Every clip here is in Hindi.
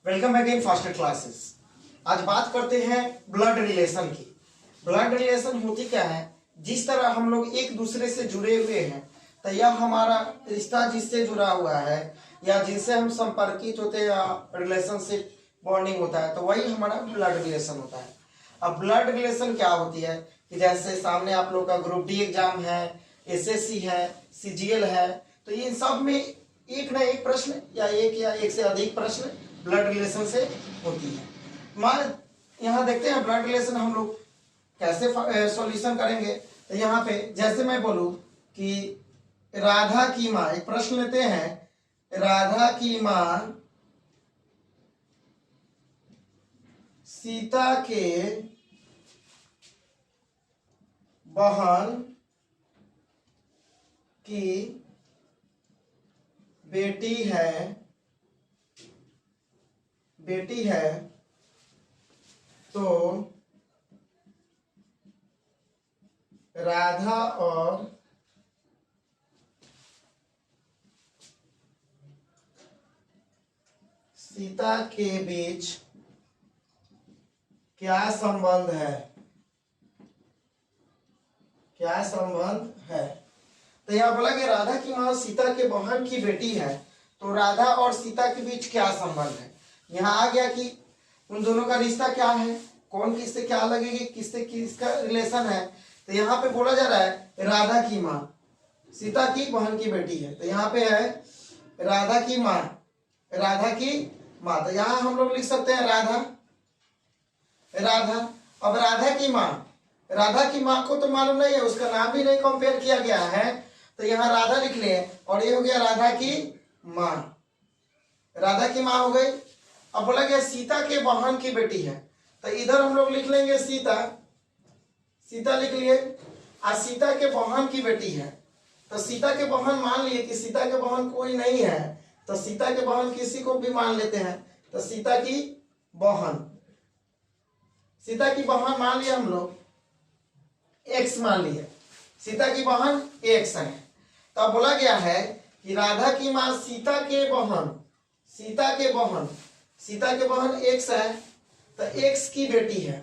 Welcome again faster classes. आज बात करते हैं ब्लड रिलेशन की। ब्लड रिलेशन होती क्या है? जिस तरह हम लोग एक दूसरे से जुड़े हुए हैं, तो यह हमारा रिश्ता जिससे जुड़ा हुआ है या जिनसे हम संपर्कित होते हैं या रिलेशनशिप बॉन्डिंग होता है, तो वही हमारा ब्लड रिलेशन होता है। अब ब्लड रिलेशन क्या होती है कि जैसे सामने आप लोग का ग्रुप डी एग्जाम है, एसएससी है, सीजीएल है, तो इन सब में एक ना एक प्रश्न या एक से अधिक प्रश्न ब्लड रिलेशन से होती है। मान यहाँ देखते हैं ब्लड रिलेशन हम लोग कैसे सॉल्यूशन करेंगे। तो यहाँ पे जैसे मैं बोलूँ कि राधा की माँ, एक प्रश्न लेते हैं, राधा की माँ सीता के बहन की बेटी है तो राधा और सीता के बीच क्या संबंध है? क्या संबंध है? तो यहाँ बोला कि राधा की माँ सीता के बहन की बेटी है, तो राधा और सीता के बीच क्या संबंध है? यहाँ आ गया कि उन दोनों का रिश्ता क्या है, कौन किससे क्या लगेगी, किससे किसका रिलेशन है। तो यहाँ पे बोला जा रहा है राधा की माँ सीता की बहन की बेटी है, तो यहाँ पे है राधा की माँ, राधा की माँ। तो यहाँ हम लोग लिख सकते हैं राधा। अब राधा की माँ को तो मालूम नहीं है, उसका नाम भी नहीं कंपेयर किया गया है, तो यहाँ राधा लिख ले और ये हो गया राधा की माँ। राधा की माँ हो गई। अब बोला गया सीता के बहन की बेटी है, तो इधर हम लोग लिख लेंगे सीता लिख लिए। आज सीता के बहन की बेटी है, तो सीता के बहन मान लिए कि सीता के बहन कोई नहीं है, तो सीता के बहन किसी को भी मान लेते हैं, तो सीता की बहन मान लिया हम लोग, एक्स मान लिए, सीता की बहन एक्स है। तो बोला गया है कि राधा की माँ सीता के बहन एक्स है, तो एक्स की बेटी है,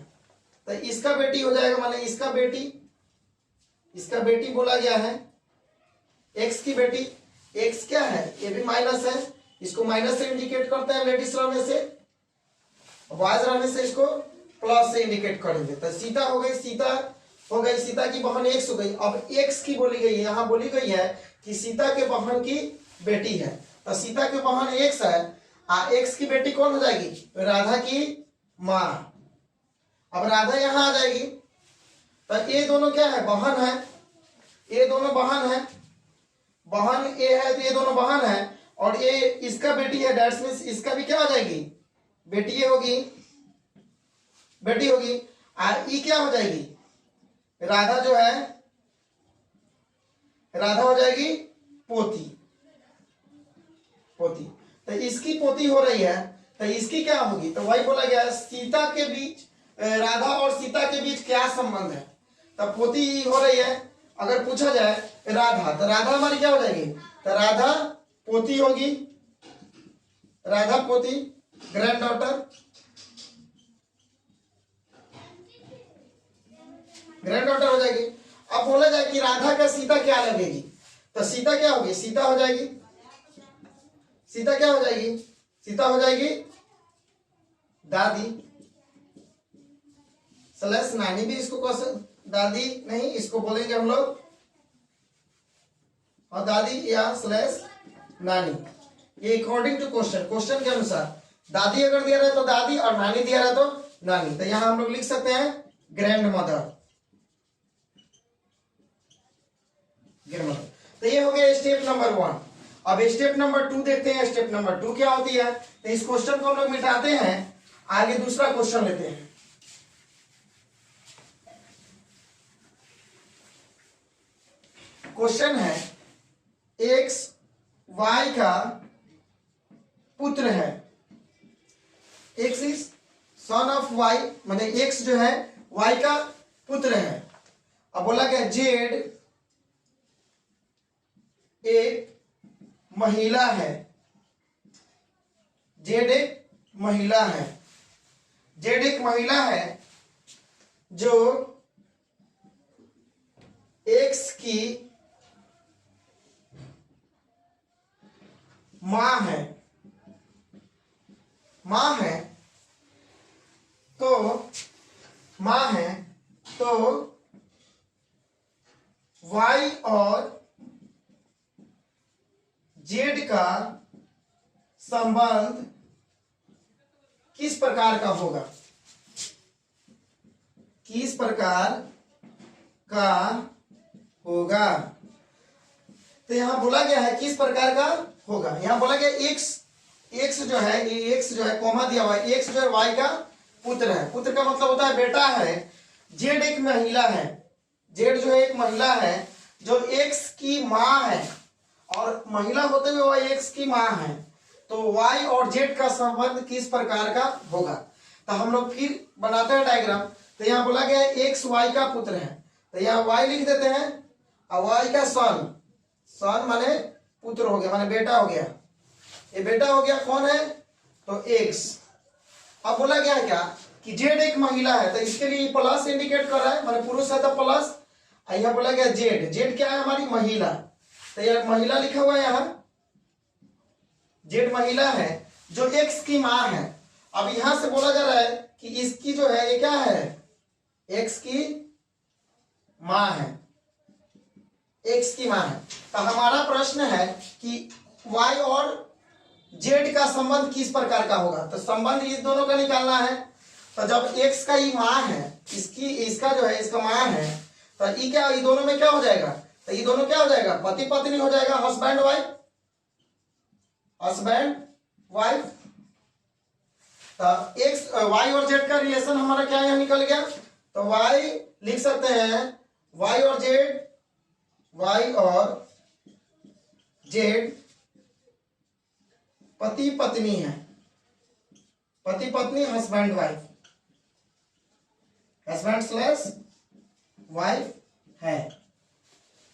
तो इसका बेटी हो जाएगा, माने इसका बेटी बोला गया है, एक्स की बेटी। एक्स क्या है? ये भी माइनस है, इसको माइनस से इंडिकेट करते हैं लेडीज रहने से, बॉयज रहने से इसको प्लस से इंडिकेट करेंगे। तो सीता हो गई, सीता की बहन एक्स हो गई। अब एक्स की बोली गई है, यहाँ बोली गई है कि सीता के बहन की बेटी है, तो सीता की बहन एक्स है, एक्स की बेटी कौन हो जाएगी? राधा की माँ। अब राधा यहाँ आ जाएगी, तो ये दोनों क्या है? बहन है, ये दोनों बहन है, बहन ये है तो ये दोनों बहन है, और ये इसका बेटी है, दैट्स मींस इसका भी क्या हो जाएगी? बेटी होगी। ये क्या हो जाएगी? राधा जो है, राधा हो जाएगी पोती। तो इसकी पोती हो रही है, तो इसकी क्या होगी? तो वही बोला गया सीता के बीच, राधा और सीता के बीच क्या संबंध है? तो पोती हो रही है। अगर पूछा जाए राधा, तो राधा हमारी क्या हो जाएगी? तो राधा पोती होगी, राधा पोती, ग्रैंड डॉटर, हो जाएगी। अब बोला जाए कि राधा का सीता क्या लगेगी, तो सीता क्या होगी? सीता हो जाएगी, सीता हो जाएगी दादी स्लैश नानी, भी इसको दादी नहीं, इसको बोलेंगे हम लोग और दादी या स्लैश नानी। ये अकॉर्डिंग टू क्वेश्चन के अनुसार दादी अगर दिया रहा तो दादी और नानी दिया रहा तो नानी। तो यहां हम लोग लिख सकते हैं ग्रैंड मदर। तो ये हो गया स्टेप नंबर 1। अब स्टेप नंबर 2 देखते हैं। स्टेप नंबर 2 क्या होती है? तो इस क्वेश्चन को हम लोग मिटाते हैं, आगे दूसरा क्वेश्चन लेते हैं। क्वेश्चन है एक्स वाई का पुत्र है, X is son of Y, माने एक्स जो है वाई का पुत्र है। अब बोला गया जेड एक महिला है, जेड एक महिला है, जेड एक महिला है जो एक्स की मां है, तो वाई और जेड का संबंध किस प्रकार का होगा, किस प्रकार का होगा। तो यहां बोला गया है किस प्रकार का होगा, यहां बोला गया एक्स जो है कोमा दिया हुआ है, एक्स जो है वाई का पुत्र है। पुत्र का मतलब होता है बेटा है। जेड एक महिला है, जेड जो है एक महिला है जो एक्स की मां है, और महिला होते हुए वह एक्स की मां है, तो वाई और जेड का संबंध किस प्रकार का होगा। तो हम लोग फिर बनाते हैं डायग्राम। तो यहाँ बोला गया है एक्स वाई का पुत्र है, तो यहाँ वाई लिख देते हैं और वाई का सन माने पुत्र हो गया, माने बेटा हो गया। ये बेटा हो गया कौन है, तो एक्स। अब बोला गया है क्या कि जेड एक महिला है, तो इसके लिए प्लस इंडिकेट कर रहा है, माने पुरुष है तो प्लस। यहाँ बोला गया जेड क्या है, हमारी महिला, तो यह महिला लिखा हुआ है यहाँ, जेड महिला है जो एक्स की मां है। अब यहां से बोला जा रहा है कि इसकी जो है ये क्या है, एक्स की मां है, एक्स की मां है। तो हमारा प्रश्न है कि वाई और जेड का संबंध किस प्रकार का होगा। तो संबंध इस दोनों का निकालना है। तो जब एक्स का ही मां है, इसका जो है इसका मां है, तो ये दोनों में क्या हो जाएगा, तो ये दोनों क्या हो जाएगा, पति पत्नी हो जाएगा, हस्बैंड वाइफ। तो एक्स वाई और जेड का रिलेशन हमारा क्या यहाँ निकल गया, तो वाई लिख सकते हैं वाई और जेड पति पत्नी है, पति पत्नी हस्बैंड स्लैश वाइफ है।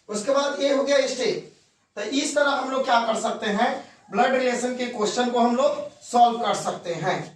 उसके बाद ये हो गया स्टेप। तो इस तरह हम लोग क्या कर सकते हैं, ब्लड रिलेशन के क्वेश्चन को हम लोग सॉल्व कर सकते हैं।